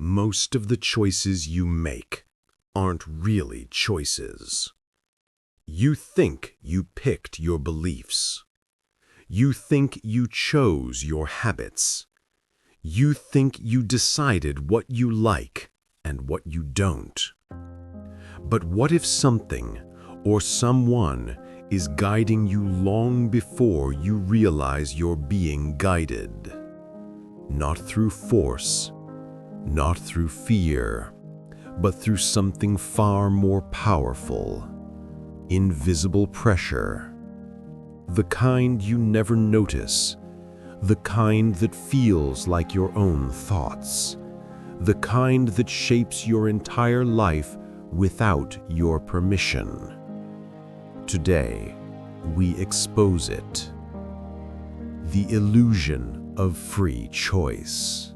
Most of the choices you make aren't really choices. You think you picked your beliefs. You think you chose your habits. You think you decided what you like and what you don't. But what if something or someone is guiding you long before you realize you're being guided? Not through force, not through fear, but through something far more powerful: invisible pressure. The kind you never notice, the kind that feels like your own thoughts, the kind that shapes your entire life without your permission. Today, we expose it. The illusion of free choice.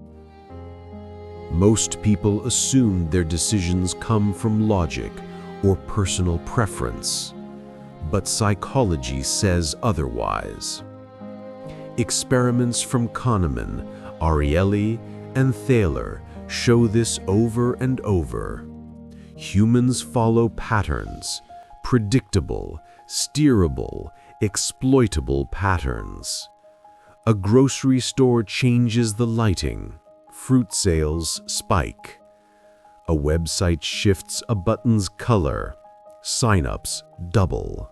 Most people assume their decisions come from logic or personal preference, but psychology says otherwise. Experiments from Kahneman, Ariely, and Thaler show this over and over. Humans follow patterns, predictable, steerable, exploitable patterns. A grocery store changes the lighting, fruit sales spike. A website shifts a button's color, signups double.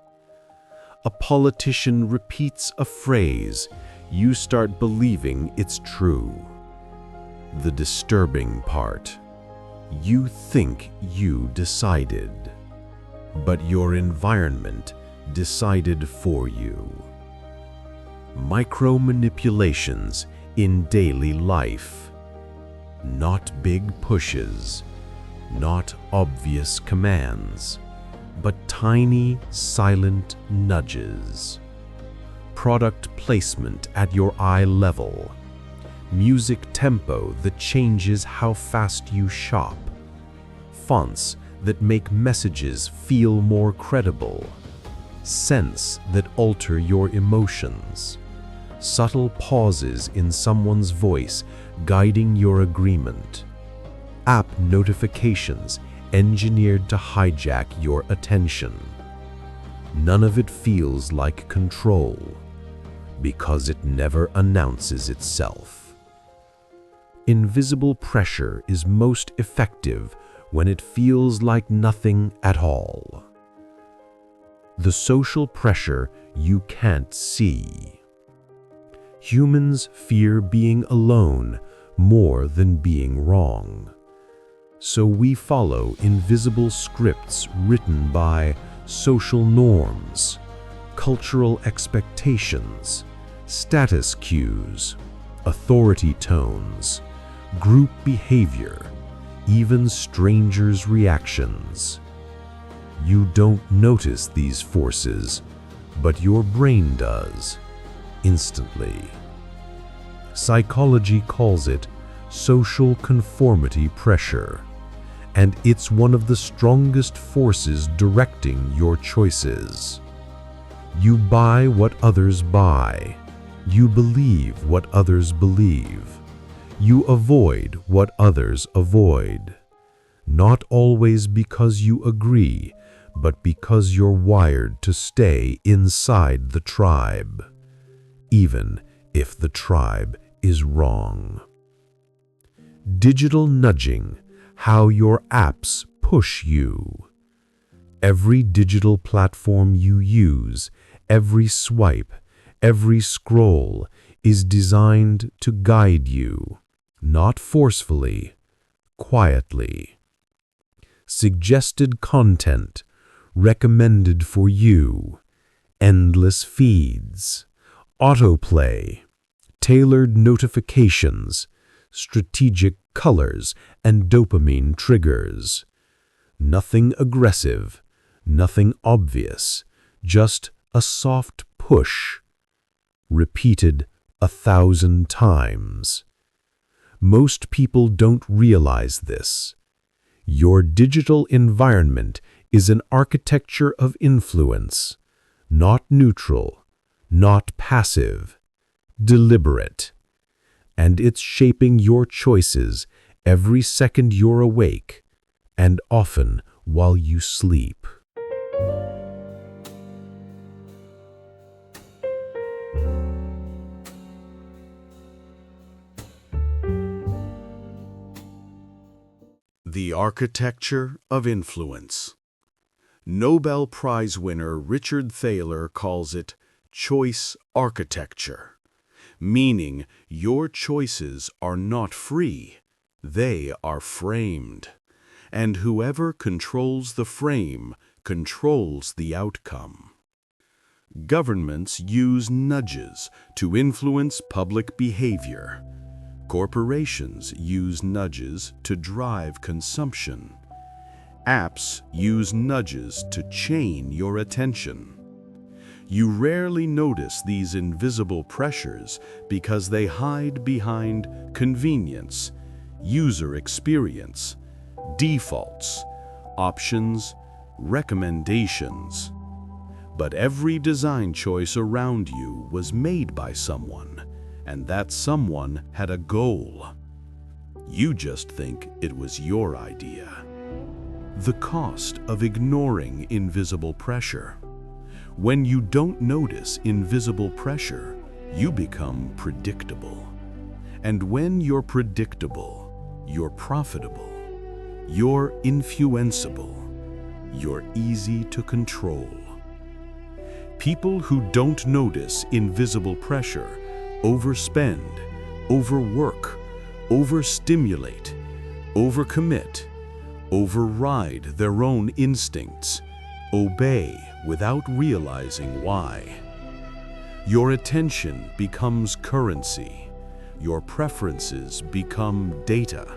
A politician repeats a phrase, you start believing it's true. The disturbing part: you think you decided, but your environment decided for you. Micro-manipulations in daily life. Not big pushes, not obvious commands, but tiny, silent nudges. Product placement at your eye level. Music tempo that changes how fast you shop. Fonts that make messages feel more credible. Scents that alter your emotions. Subtle pauses in someone's voice guiding your agreement. App notifications engineered to hijack your attention. None of it feels like control, because it never announces itself. Invisible pressure is most effective when it feels like nothing at all. The social pressure you can't see. Humans fear being alone more than being wrong. So we follow invisible scripts written by social norms, cultural expectations, status cues, authority tones, group behavior, even strangers' reactions. You don't notice these forces, but your brain does, instantly. Psychology calls it social conformity pressure, and it's one of the strongest forces directing your choices. You buy what others buy. You believe what others believe. You avoid what others avoid. Not always because you agree, but because you're wired to stay inside the tribe, even if the tribe is wrong. Digital nudging, how your apps push you. Every digital platform you use, every swipe, every scroll is designed to guide you, not forcefully, quietly. Suggested content, recommended for you, endless feeds, autoplay, tailored notifications, strategic colors, and dopamine triggers. Nothing aggressive, nothing obvious, just a soft push, repeated 1,000 times. Most people don't realize this. Your digital environment is an architecture of influence, not neutral, not passive, deliberate. And it's shaping your choices every second you're awake, and often while you sleep. The architecture of influence. Nobel Prize winner Richard Thaler calls it choice architecture, meaning your choices are not free, they are framed, and whoever controls the frame controls the outcome. Governments use nudges to influence public behavior. Corporations use nudges to drive consumption. Apps use nudges to chain your attention. You rarely notice these invisible pressures because they hide behind convenience, user experience, defaults, options, recommendations. But every design choice around you was made by someone, and that someone had a goal. You just think it was your idea. The cost of ignoring invisible pressure. When you don't notice invisible pressure, you become predictable. And when you're predictable, you're profitable. You're influenceable. You're easy to control. People who don't notice invisible pressure overspend, overwork, overstimulate, overcommit, override their own instincts, obey without realizing why. Your attention becomes currency. Your preferences become data.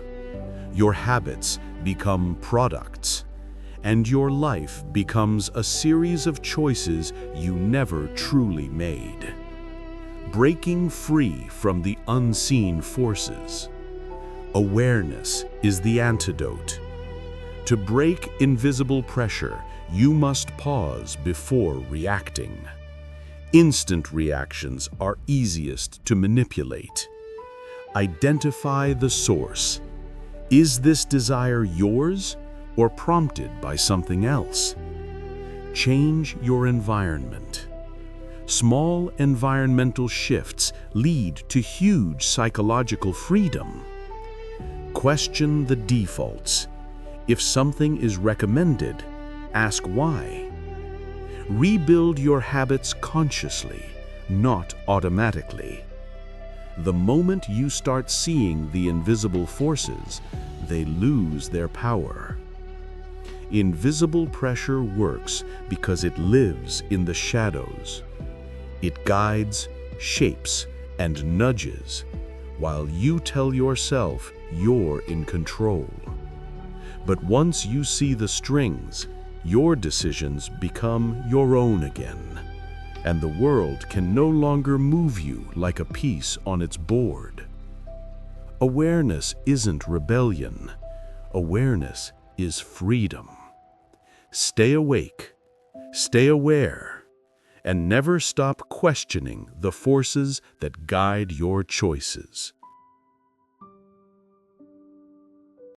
Your habits become products. And your life becomes a series of choices you never truly made. Breaking free from the unseen forces. Awareness is the antidote. To break invisible pressure, you must pause before reacting. Instant reactions are easiest to manipulate. Identify the source. Is this desire yours or prompted by something else? Change your environment. Small environmental shifts lead to huge psychological freedom. Question the defaults. If something is recommended, ask why. Rebuild your habits consciously, not automatically. The moment you start seeing the invisible forces, they lose their power. Invisible pressure works because it lives in the shadows. It guides, shapes, and nudges, while you tell yourself you're in control. But once you see the strings, your decisions become your own again, and the world can no longer move you like a piece on its board. Awareness isn't rebellion. Awareness is freedom. Stay awake, stay aware, and never stop questioning the forces that guide your choices.